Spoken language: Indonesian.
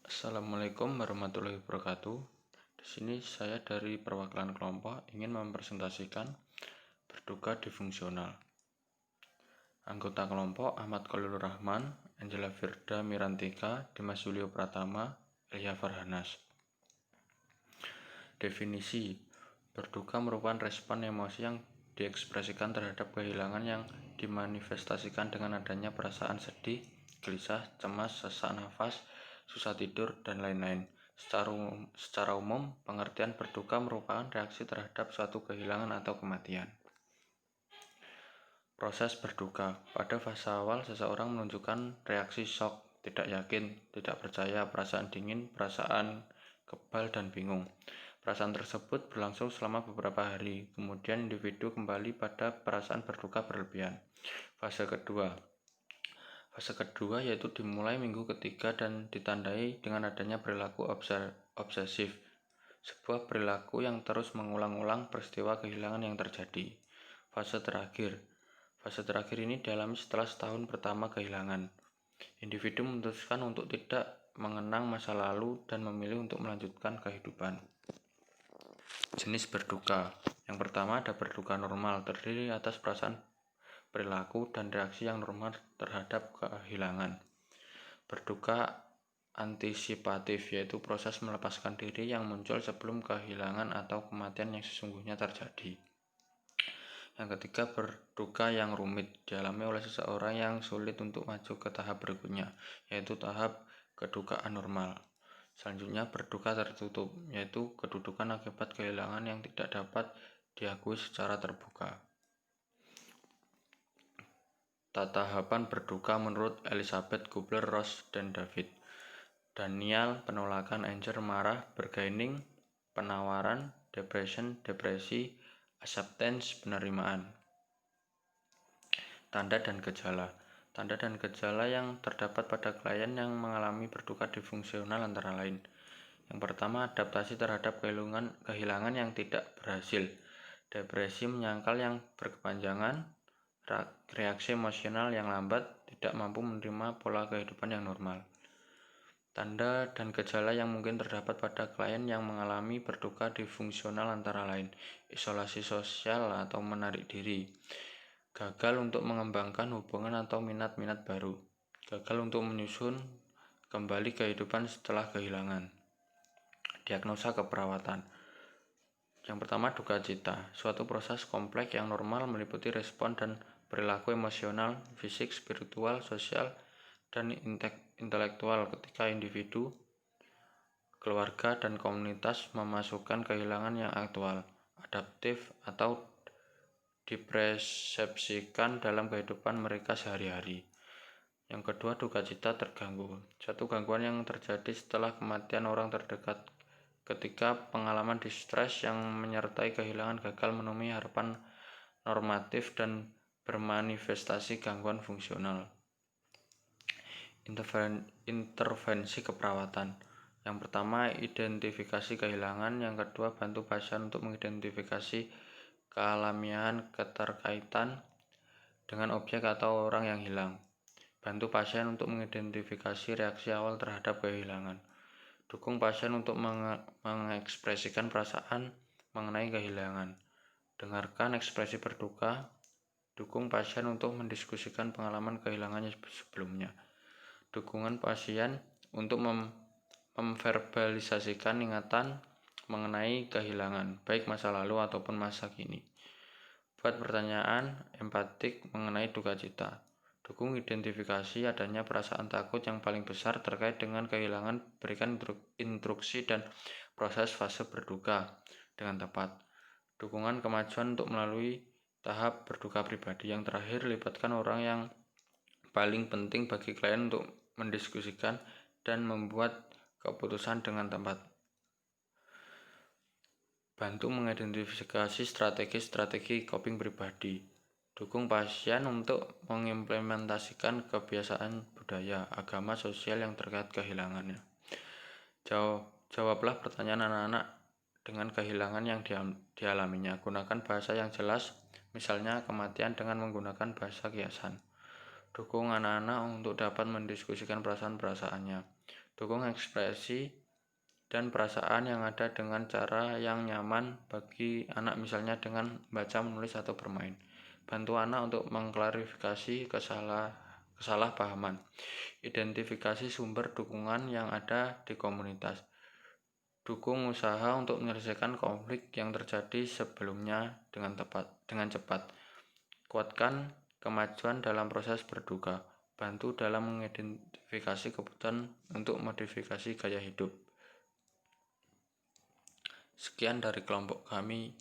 Assalamualaikum warahmatullahi wabarakatuh. Di sini saya dari perwakilan kelompok ingin mempresentasikan berduka difungsional. Anggota kelompok Ahmad Khalilur Rahman, Angela Firda Mirantika, Dimas Julio Pratama, Elia Farhanas. Definisi: berduka merupakan respon emosi yang diekspresikan terhadap kehilangan yang dimanifestasikan dengan adanya perasaan sedih, gelisah, cemas, sesak nafas, susah tidur, dan lain-lain. Secara umum, pengertian berduka merupakan reaksi terhadap suatu kehilangan atau kematian. Proses berduka. Pada fase awal, seseorang menunjukkan reaksi shock, tidak yakin, tidak percaya, perasaan dingin, perasaan kebal, dan bingung. Perasaan tersebut berlangsung selama beberapa hari, kemudian individu kembali pada perasaan berduka berlebihan. Fase kedua yaitu dimulai minggu ketiga dan ditandai dengan adanya perilaku obsesif, sebuah perilaku yang terus mengulang-ulang peristiwa kehilangan yang terjadi. Fase terakhir ini dialami setelah setahun pertama kehilangan. Individu memutuskan untuk tidak mengenang masa lalu dan memilih untuk melanjutkan kehidupan. Jenis berduka. Yang pertama ada berduka normal, terdiri atas perasaan, perilaku, dan reaksi yang normal terhadap kehilangan. Berduka antisipatif, yaitu proses melepaskan diri yang muncul sebelum kehilangan atau kematian yang sesungguhnya terjadi. Yang ketiga, berduka yang rumit, dialami oleh seseorang yang sulit untuk maju ke tahap berikutnya, yaitu tahap kedukaan normal. Selanjutnya, berduka tertutup, yaitu kedudukan akibat kehilangan yang tidak dapat diakui secara terbuka. Tahapan berduka menurut Elizabeth Kubler-Ross dan David Daniel: penolakan, anger, marah, bargaining, penawaran, depression, depresi, acceptance, penerimaan. Tanda dan gejala. Tanda dan gejala yang terdapat pada klien yang mengalami berduka difungsional antara lain. Yang pertama, adaptasi terhadap kehilangan yang tidak berhasil. Depresi menyangkal yang berkepanjangan, reaksi emosional yang lambat, tidak mampu menerima pola kehidupan yang normal. Tanda dan gejala yang mungkin terdapat pada klien yang mengalami berduka difungsional antara lain: isolasi sosial atau menarik diri, gagal untuk mengembangkan hubungan atau minat-minat baru, gagal untuk menyusun kembali kehidupan setelah kehilangan. Diagnosa keperawatan. Yang pertama, duka cita, suatu proses kompleks yang normal meliputi respon dan perilaku emosional, fisik, spiritual, sosial, dan intelektual ketika individu, keluarga, dan komunitas memasukkan kehilangan yang aktual, adaptif, atau dipersepsikan dalam kehidupan mereka sehari-hari. Yang kedua, duka cita terganggu, suatu gangguan yang terjadi setelah kematian orang terdekat ketika pengalaman distres yang menyertai kehilangan gagal memenuhi harapan normatif dan bermanifestasi gangguan fungsional. Intervensi keperawatan. Yang pertama, identifikasi kehilangan. Yang kedua, bantu pasien untuk mengidentifikasi kealamiahan keterkaitan dengan objek atau orang yang hilang. Bantu pasien untuk mengidentifikasi reaksi awal terhadap kehilangan. Dukung pasien untuk mengekspresikan perasaan mengenai kehilangan. Dengarkan ekspresi berduka. Dukung pasien untuk mendiskusikan pengalaman kehilangannya sebelumnya. Dukungan pasien untuk memverbalisasikan ingatan mengenai kehilangan, baik masa lalu ataupun masa kini. Buat pertanyaan empatik mengenai duka cita. Dukung identifikasi adanya perasaan takut yang paling besar terkait dengan kehilangan. Berikan instruksi dan proses fase berduka dengan tepat. Dukungan kemajuan untuk melalui tahap berduka pribadi. Yang terakhir, libatkan orang yang paling penting bagi klien untuk mendiskusikan dan membuat keputusan dengan tepat. Bantu mengidentifikasi strategi coping pribadi. Dukung pasien untuk mengimplementasikan kebiasaan budaya, agama, sosial yang terkait kehilangannya. Jawablah pertanyaan anak-anak dengan kehilangan yang dialaminya. Gunakan bahasa yang jelas, misalnya kematian, dengan menggunakan bahasa kiasan. Dukung anak-anak untuk dapat mendiskusikan perasaan-perasaannya. Dukung ekspresi dan perasaan yang ada dengan cara yang nyaman bagi anak, misalnya dengan baca, menulis, atau bermain. Bantu anak untuk mengklarifikasi kesalahpahaman. Identifikasi sumber dukungan yang ada di komunitas. Dukung usaha untuk menyelesaikan konflik yang terjadi sebelumnya dengan cepat. Kuatkan kemajuan dalam proses berduka. Bantu dalam mengidentifikasi kebutuhan untuk modifikasi gaya hidup. Sekian dari kelompok kami.